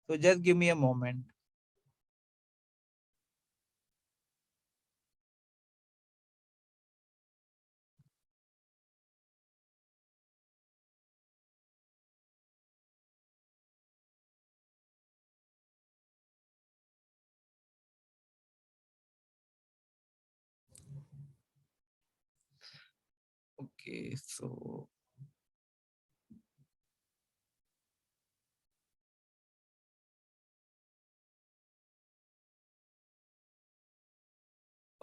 So just give me a moment. Okay, so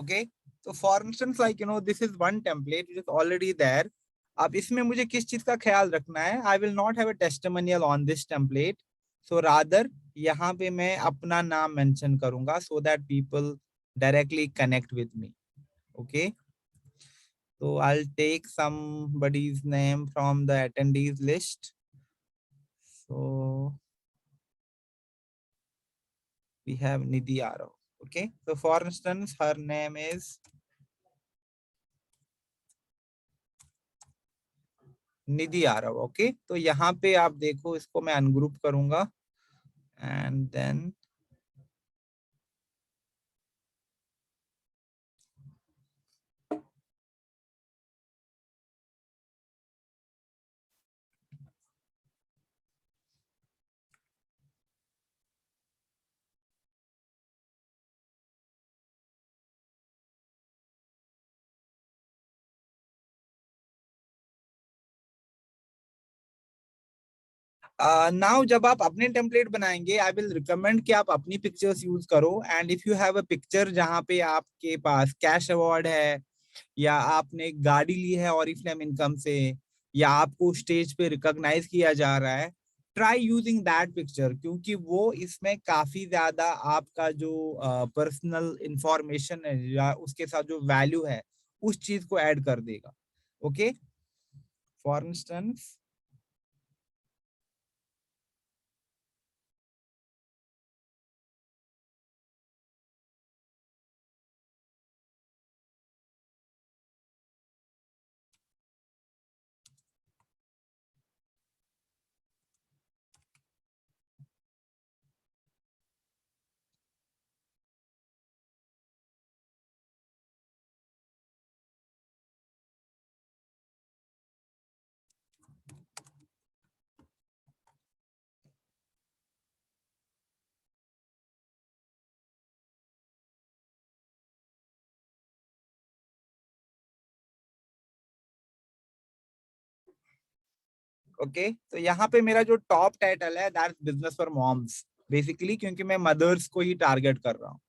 okay, तो for instance like this is one template it is already there. अब इसमें मुझे किस चीज का ख्याल रखना है, I will not have a testimonial on this template, so rather यहाँ पे मैं अपना नाम मेंशन करूंगा so that people directly connect with me. Okay, so I'll take somebody's name from the attendees list. So we have Nidhi Arav. Okay, so for instance, her name is Nidhi Aarav. Okay, तो यहाँ पे आप देखो, इसको मैं ungroup करूंगा and then now जब आप अपने टेम्पलेट बनाएंगे आई विल रिकमेंड कि आप अपनी पिक्चर्स यूज करो। And if you have a picture जहाँ पे आपके पास कैश अवार्ड है, या आपने एक गाड़ी ली है ऑरिफ्लेम इनकम से, या आपको स्टेज पे रिकॉग्नाइज किया जा रहा है, ट्राई यूजिंग दैट पिक्चर, क्योंकि वो इसमें काफी ज्यादा आपका जो पर्सनल इंफॉर्मेशन है या उसके साथ जो वैल्यू है उस चीज को ऐड कर देगा। ओके, फॉर इंस्टेंस ओके, तो यहाँ पे मेरा जो टॉप टाइटल है that business for moms, basically क्योंकि मैं मदर्स को ही टारगेट कर रहा हूँ।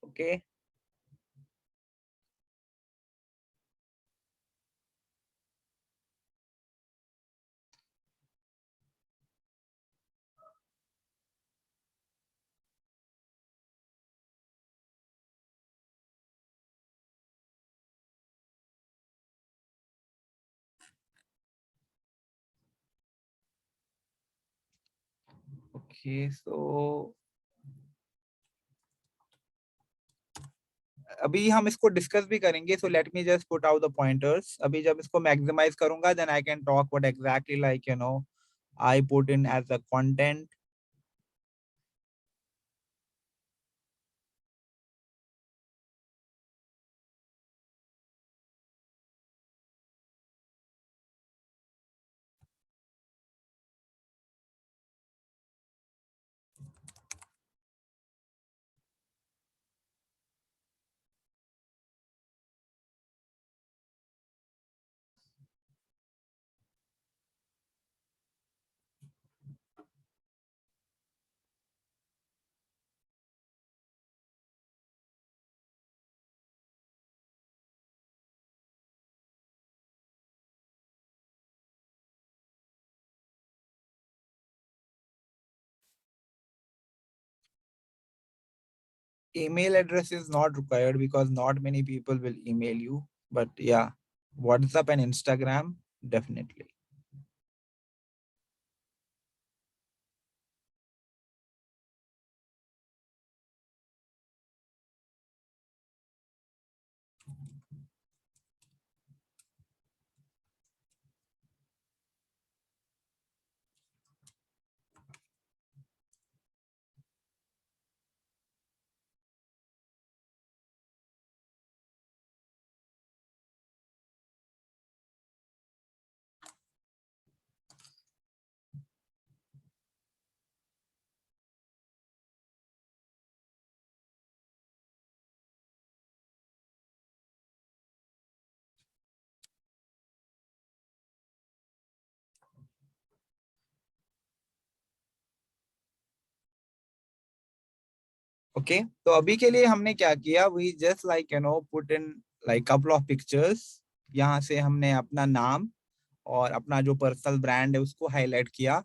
ओके, ओके, सो अभी हम इसको डिस्कस भी करेंगे, so let me just put out the pointers. अभी जब इसको मैक्सिमाइज करूंगा then I can talk what exactly like I put in as a content. Email address is not required because not many people will email you. But yeah, WhatsApp and Instagram, definitely. Okay, तो अभी के लिए हमने क्या किया, we just like put in like couple of pictures. यहाँ से हमने अपना नाम और अपना जो पर्सनल ब्रांड है उसको हाईलाइट किया।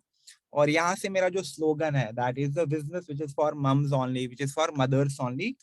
और यहाँ से मेरा जो स्लोगन है, that is the business which is for mums only, which is for mothers only.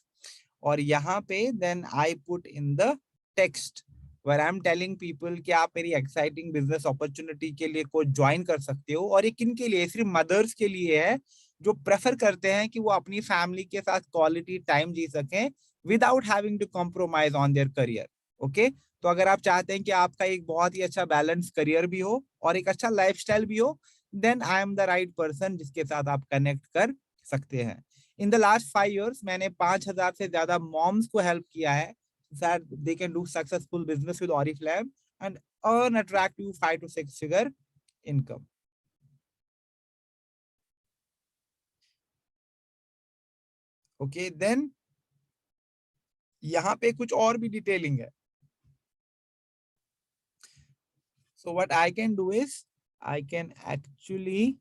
और यहाँ पे then I put in the text where I am telling people कि आप मेरी एक्साइटिंग बिजनेस अपॉर्चुनिटी के लिए को ज्वाइन कर सकते हो। और ये किन के लिए, सिर्फ मदर्स के लिए है जो प्रेफर करते हैं कि वो अपनी फैमिली के साथ क्वालिटी टाइम जी सकें without having to compromise on their career. Okay, तो अगर आप चाहते हैं कि आपका एक बहुत ही अच्छा बैलेंस करियर भी हो और एक अच्छा लाइफस्टाइल भी हो, then I am the right person जिसके साथ आप कनेक्ट कर सकते हैं। इन द लास्ट 5 years मैंने 5,000 से ज्यादा मॉम्स को हेल्प किया है that they can do successful business with Oriflame and earn attractive 5 to 6 figure income. Okay, then यहाँ पे कुछ और भी डिटेलिंग है. So what I can do is I can actually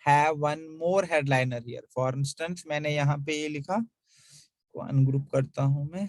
have one more headliner here. For instance, मैंने यहाँ पे ये लिखा, को अनग्रुप करता हूं मैं.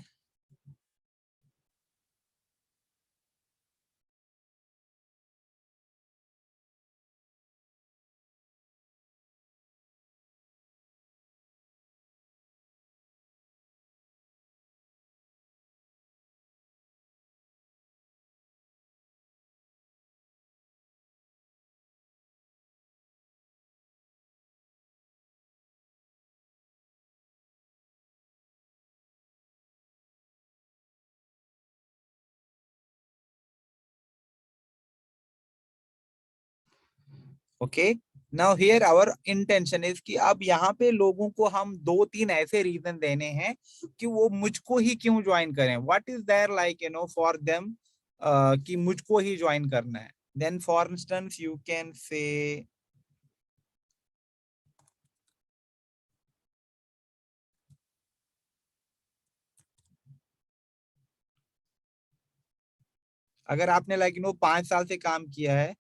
Okay, now here our intention is कि अब यहाँ पे लोगों को हम 2-3 ऐसे रीजन देने हैं कि वो मुझको ही क्यों ज्वाइन करें, what is there like for them कि मुझको ही ज्वाइन करना है। Then for instance you can say, अगर आपने लाइक 5 साल से काम किया है,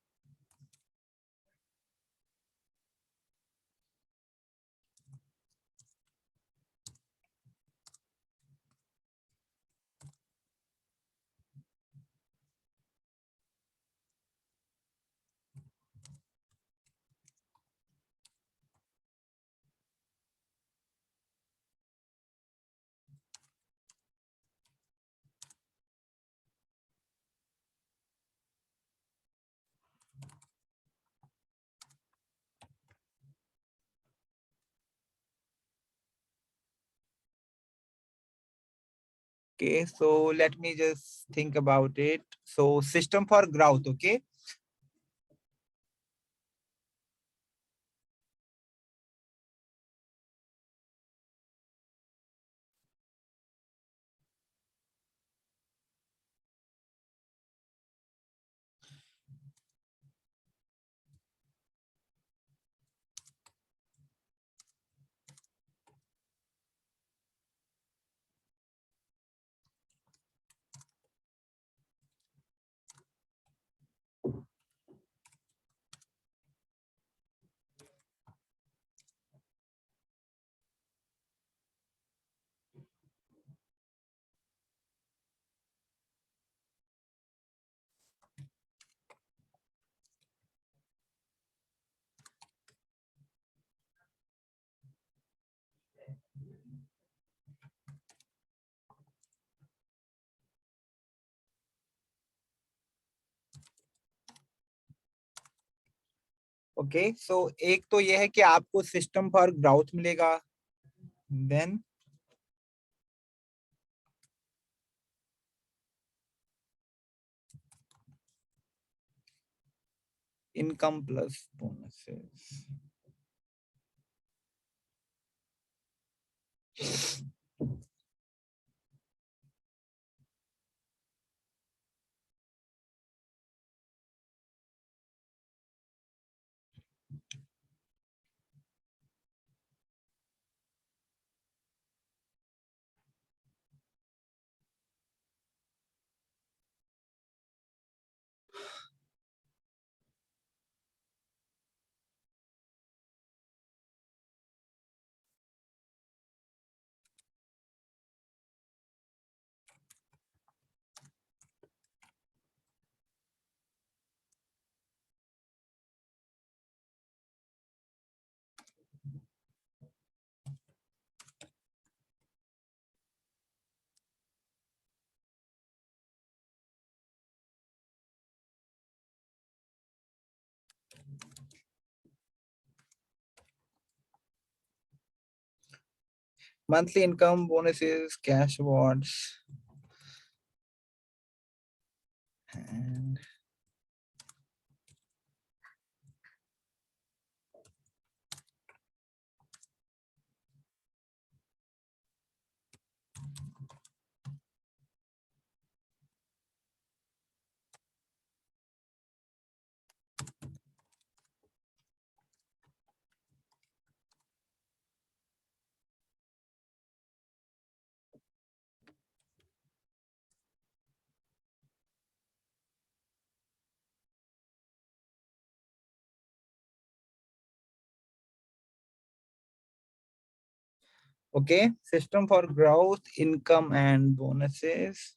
okay, so let me just think about it. So system for growth, okay. Okay, so एक तो ये है कि आपको सिस्टम फॉर ग्राउथ मिलेगा, then income plus bonuses. Monthly income, bonuses, cash awards, and okay, system for growth, income, and bonuses.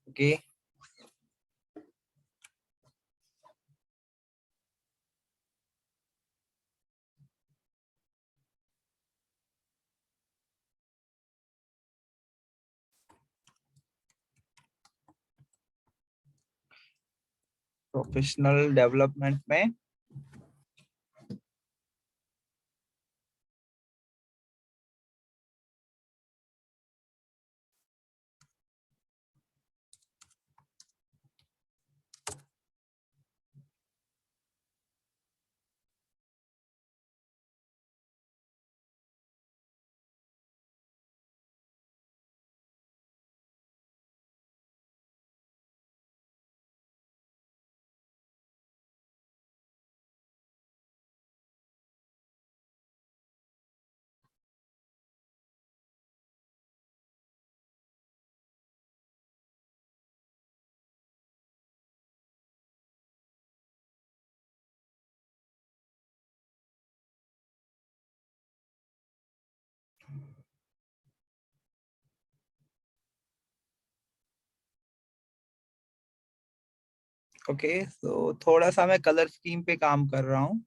Okay, professional development में okay, तो थोड़ा सा मैं कलर स्कीम पे काम कर रहा हूँ।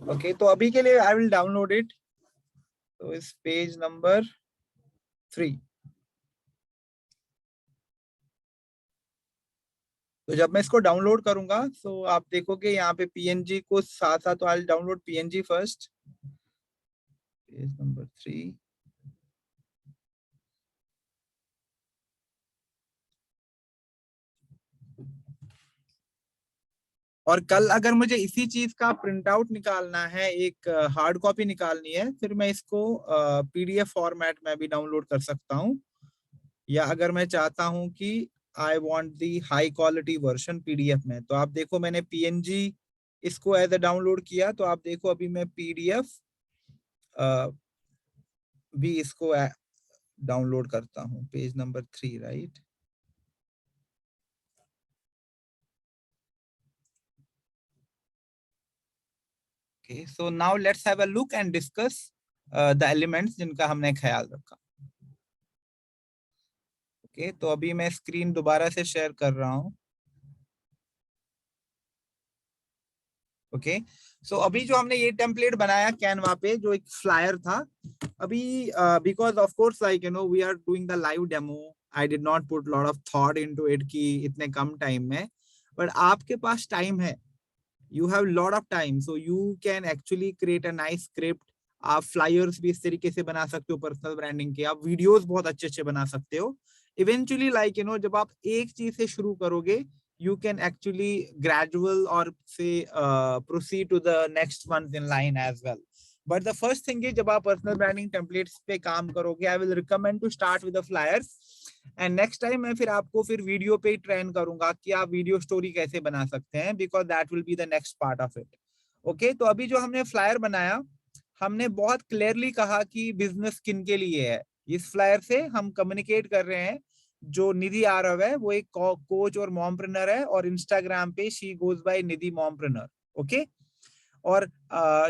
ओके, तो अभी के लिए आई विल डाउनलोड इट। तो इस पेज नंबर 3। तो जब मैं इसको डाउनलोड करूंगा तो आप देखोगे यहाँ पे पीएनजी को साथ साथ, तो I will download PNG first, page number 3। और कल अगर मुझे इसी चीज का प्रिंट आउट निकालना है, एक हार्ड कॉपी निकालनी है, फिर मैं इसको पीडीएफ फॉर्मेट में भी डाउनलोड कर सकता हूँ। या अगर मैं चाहता हूँ कि I want the high quality version PDF में, तो आप देखो मैंने पीएनजी इसको एज अ डाउनलोड किया, तो आप देखो अभी मैं पीडीएफ भी इसको डाउनलोड करता हूँ, page number 3, right. Okay, so now let's have a look and discuss the elements जिनका हमने ख्याल रखा। ओके, तो अभी मैं स्क्रीन दोबारा से शेयर कर रहा हूँ। ओके, सो अभी जो हमने ये टेम्पलेट बनाया कैनवा पे, जो एक फ्लायर था, अभी because of course like you know we are doing the live demo, I did not put lot of thought into it कि इतने कम टाइम में, बट आपके पास टाइम है, you have lot of time, so you can actually create a nice script। आप flyers भी इस तरीके से बना सकते हो पर्सनल ब्रांडिंग के, आप वीडियोस बहुत अच्छे अच्छे बना सकते हो। इवेंचुअली लाइक यू नो जब आप एक चीज से शुरू करोगे, you can actually gradual or say proceed to the next ones in line as well। But the first thing is जब आप पर्सनल ब्रांडिंग टेम्पलेट्स पे काम करोगे, I will recommend to start with the flyers, and next time मैं फिर आपको फिर video पे ही ट्रेन करूंगा कि आप वीडियो स्टोरी कैसे बना सकते हैं, because that will be the next part of it. Okay, तो अभी जो हमने फ्लायर बनाया, हमने बहुत क्लियरली कहा कि बिजनेस किन के लिए है। इस फ्लायर से हम कम्युनिकेट कर रहे हैं, जो निधि आरव है वो एक कोच और मॉमप्रेन्योर है, और इंस्टाग्राम पे she goes by Nidhi mompreneur. Okay, और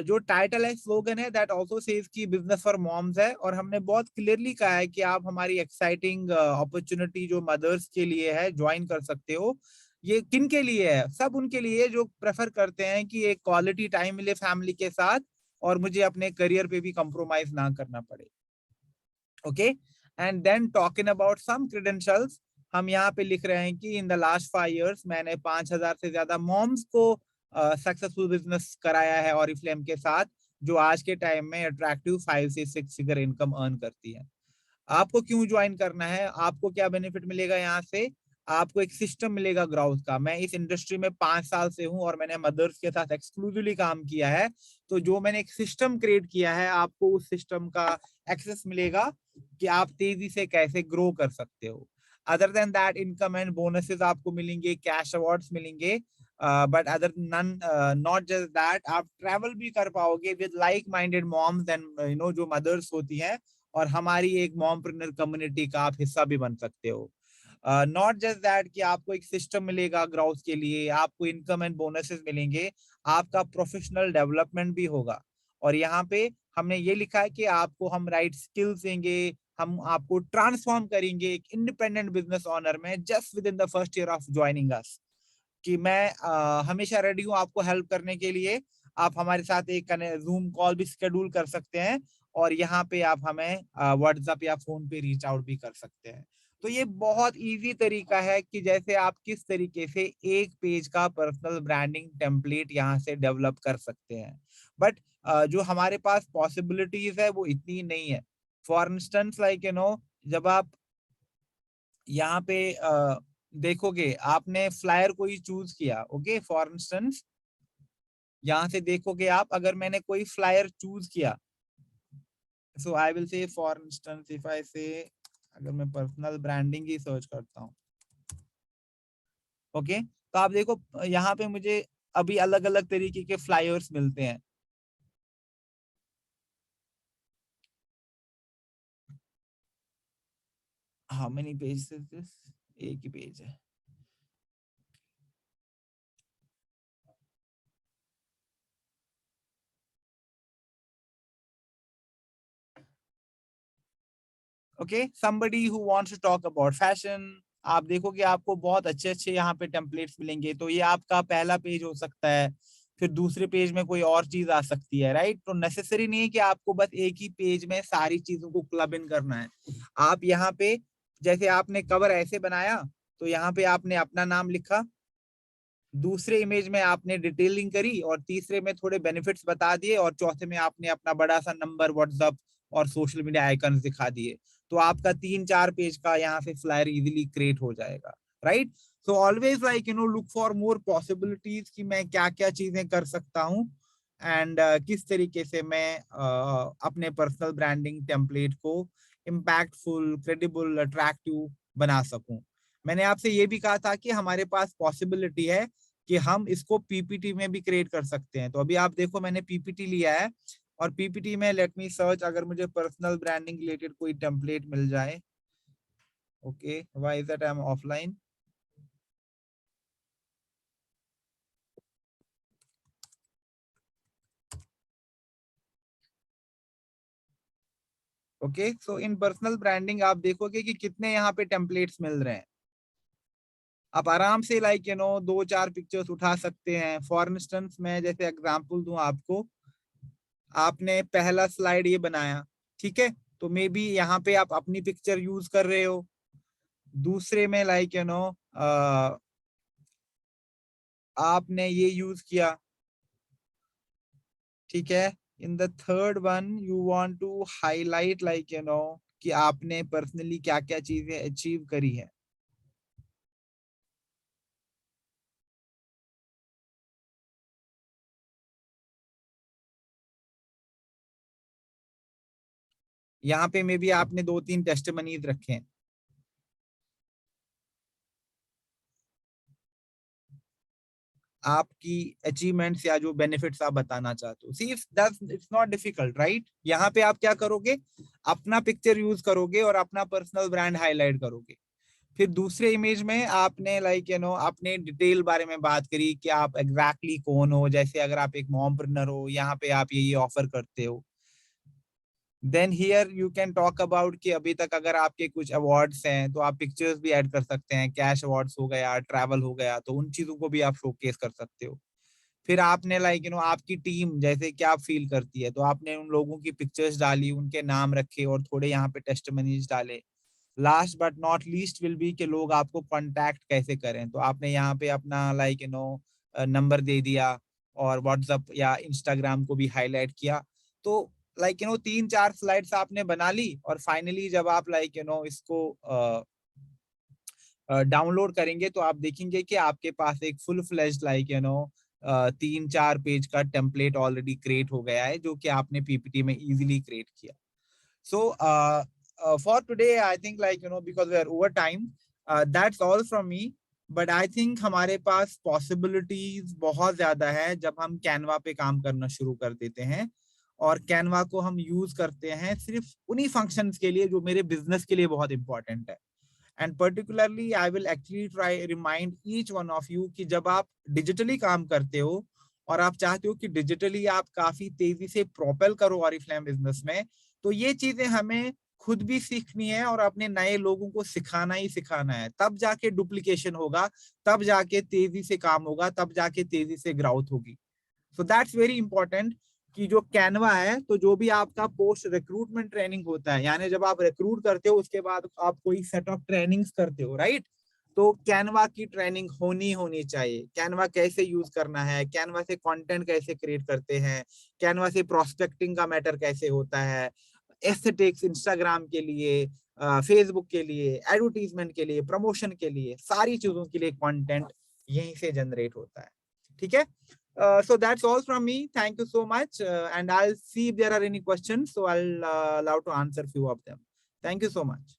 जो टाइटल है, स्लोगन है, दैट आल्सो सेज कि बिजनेस फॉर मॉम्स है, और हमने बहुत क्लियरली कहा है कि आप हमारी एक्साइटिंग अपॉर्चुनिटी जो मदर्स के लिए है ज्वाइन कर सकते हो। ये किन के लिए है? सब उनके लिए जो प्रेफर करते हैं कि एक क्वालिटी टाइम मिले फैमिली के साथ, और मुझे अपने करियर पे भी कंप्रोमाइज ना करना पड़े। Okay, and then talking about some credentials, हम यहाँ पे लिख रहे हैं कि इन द लास्ट 5 years मैंने 5,000 से ज्यादा मॉम्स को सक्सेसफुल बिजनेस कराया है ऑरिफ्लेम के साथ, जो आज के टाइम में अट्रैक्टिव 5 से 6 फिगर इनकम अर्न करती है। आपको क्यों ज्वाइन करना है? आपको क्या बेनिफिट मिलेगा यहाँ से? आपको एक सिस्टम मिलेगा ग्रोथ का। मैं इस इंडस्ट्री में 5 साल से हूँ और मैंने मदर्स के साथ एक्सक्लूसिवली काम किया है, तो जो मैंने एक सिस्टम क्रिएट किया है, आपको उस सिस्टम का एक्सेस मिलेगा कि आप तेजी से कैसे ग्रो कर सकते हो। Other than that, income and bonuses आपको मिलेंगे, कैश अवार्ड्स मिलेंगे, but other none, not just that, आप ट्रैवल भी कर पाओगे with like minded moms and you know जो मदर्स होती हैं, और हमारी एक मॉमप्रेन्योर कम्युनिटी का आप हिस्सा भी बन सकते हो। नॉट जस्ट दैट कि आपको एक सिस्टम मिलेगा ग्रोथ के लिए, आपको इनकम एंड बोनसेस मिलेंगे, आपका प्रोफेशनल डेवलपमेंट भी होगा। और यहाँ पे हमने ये लिखा है कि आपको हम राइट स्किल्स देंगे, हम आपको ट्रांसफॉर्म करेंगे एक इंडिपेंडेंट बिजनेस ओनर में just with in the first year of joining us. कि मैं हमेशा रेडी हूँ आपको हेल्प करने के लिए। आप हमारे साथ एक जूम कॉल भी शेड्यूल कर सकते हैं, और यहाँ पे आप हमें व्हाट्सएप या फोन पे रीच आउट भी कर सकते हैं। तो ये बहुत इजी तरीका है कि जैसे आप किस तरीके से एक पेज का पर्सनल ब्रांडिंग टेम्पलेट यहाँ से डेवलप कर सकते हैं। बट जो हमारे पास पॉसिबिलिटीज है वो इतनी नहीं है। For instance like you no जब आप यहाँ पे देखोगे, आपने फ्लायर को ही चूज किया, ओके, फॉर इंस्टेंस यहाँ से देखोगे आप, अगर मैंने कोई फ्लायर चूज किया, so I will say for instance if I say, अगर मैं पर्सनल ब्रांडिंग ही सर्च करता हूँ, ओके, तो आप देखो यहाँ पे मुझे अभी अलग अलग तरीके के फ्लायर्स मिलते हैं। How many page is this? एक ही पेज है। Okay, somebody who wants to talk about fashion, आप देखोगे आपको बहुत अच्छे अच्छे यहाँ पे टेम्पलेट्स मिलेंगे, तो ये आपका पहला पेज हो सकता है। फिर दूसरे पेज में कोई और चीज आ सकती है, राइट। तो नेसेसरी नहीं है कि आपको बस एक ही पेज में सारी चीजों को क्लब इन करना है। आप यहाँ पे जैसे आपने कवर ऐसे बनाया, तो यहाँ पे आपने अपना नाम लिखा, दूसरे इमेज में आपने डिटेलिंग करी, और तीसरे में थोड़े बेनिफिट्स बता दिए, और चौथे में आपने अपना बड़ा सा नंबर, व्हाट्सएप और सोशल मीडिया आइकन दिखा दिए। तो आपका 3-4 पेज का यहाँ से फ्लायर इजीली क्रिएट हो जाएगा, right. So always like look for more possibilities कि मैं क्या क्या चीजें कर सकता हूँ, एंड किस तरीके से मैं अपने पर्सनल ब्रांडिंग टेम्पलेट को इम्पैक्टफुल, क्रेडिबल, अट्रैक्टिव बना सकूं। मैंने आपसे ये भी कहा था कि हमारे पास पॉसिबिलिटी है कि हम इसको पीपीटी में भी क्रिएट कर सकते हैं। तो अभी आप देखो, मैंने पीपीटी लिया है, और पीपीटी में लेट मी सर्च, अगर मुझे पर्सनल ब्रांडिंग रिलेटेड कोई टेम्पलेट मिल जाए। Okay, why is that I am offline? Okay, so in personal branding आप देखोगे कि कितने यहाँ पे टेम्पलेट्स मिल रहे हैं। आप आराम से लाइक 2-4 पिक्चर्स उठा सकते हैं। फॉर इंस्टेंस मैं जैसे एग्जांपल दूं आपको, आपने पहला स्लाइड ये बनाया, ठीक है, तो मे बी यहाँ पे आप अपनी पिक्चर यूज कर रहे हो। दूसरे में लाइक आपने ये यूज किया, ठीक है। In the third one you want to highlight like कि आपने पर्सनली क्या क्या चीजें अचीव करी है। यहाँ पे मे बी आपने 2-3 टेस्टिमनीज रखे हैं, आपकी अचीवमेंट्स या जो बेनिफिट्स आप बताना चाहते हो। See it's not difficult, right. यहाँ पे आप क्या करोगे, अपना पिक्चर यूज करोगे और अपना पर्सनल ब्रांड हाईलाइट करोगे। फिर दूसरे इमेज में आपने लाइक अपने डिटेल बारे में बात करी कि आप एग्जैक्टली कौन हो। जैसे अगर आप एक मॉमप्रेन्योर हो, यहाँ पे आप ये ऑफर करते हो। Then here you can talk about कि अभी तक अगर आपके कुछ अवार्ड्स हैं तो आप पिक्चर्स भी ऐड कर सकते हैं। कैश अवार्ड्स हो गया, ट्रैवल हो गया, तो उन चीजों को भी आप शोकेस कर सकते हो। फिर आपने लाइक आपकी टीम जैसे क्या फील करती है, तो आपने उन लोगों की पिक्चर्स डाली, उनके नाम रखे, और थोड़े यहाँ पे टेस्टिमनीज डाले। Last but not least will be कि लोग आपको कांटेक्ट कैसे करें, तो आपने यहाँ पे अपना लाइक नंबर दे दिया, और व्हाट्सएप या इंस्टाग्राम को भी हाईलाइट किया। तो लाइक 3-4 स्लाइड्स आपने बना ली, और फाइनली जब आप लाइक इसको डाउनलोड करेंगे, तो आप देखेंगे कि आपके पास एक फुल फ्लेज्ड लाइक 3-4 पेज का टेम्पलेट ऑलरेडी क्रिएट हो गया है, जो कि आपने पीपीटी में इजीली क्रिएट किया। So for today, I think like because we are over time, that's all from me. But I think हमारे पास possibilities बहुत ज्यादा है जब हम कैनवा पे काम करना शुरू कर देते हैं, और कैनवा को हम यूज करते हैं सिर्फ उन्हीं फंक्शंस के लिए जो मेरे बिजनेस के लिए बहुत इंपॉर्टेंट है। And particularly I will actually try remind each one of you कि जब आप डिजिटली काम करते हो, और आप चाहते हो कि डिजिटली आप काफी तेजी से प्रोपेल करो ऑरिफ्लेम बिजनेस में, तो ये चीजें हमें खुद भी सीखनी है, और अपने नए लोगों को सिखाना ही सिखाना है। तब जाके डुप्लीकेशन होगा, तब जाके तेजी से काम होगा, तब जाके तेजी से ग्राउथ होगी। सो दैट्स वेरी इंपॉर्टेंट कि जो कैनवा है, तो जो भी आपका पोस्ट रिक्रूटमेंट ट्रेनिंग होता है, यानी जब आप रिक्रूट करते हो उसके बाद आप कोई सेट ऑफ ट्रेनिंग्स करते हो, राइट। तो कैनवा की ट्रेनिंग होनी होनी चाहिए। कैनवा कैसे यूज करना है, कैनवा से कंटेंट कैसे क्रिएट करते हैं, कैनवा से प्रोस्पेक्टिंग का मैटर कैसे होता है, एस्थेटिक्स इंस्टाग्राम के लिए, फेसबुक के लिए, एडवर्टीजमेंट के लिए, प्रमोशन के लिए, सारी चीजों के लिए कंटेंट यहीं से जनरेट होता है, ठीक है। So that's all from me. Thank you so much, and I'll see if there are any questions. So I'll allow to answer few of them. Thank you so much.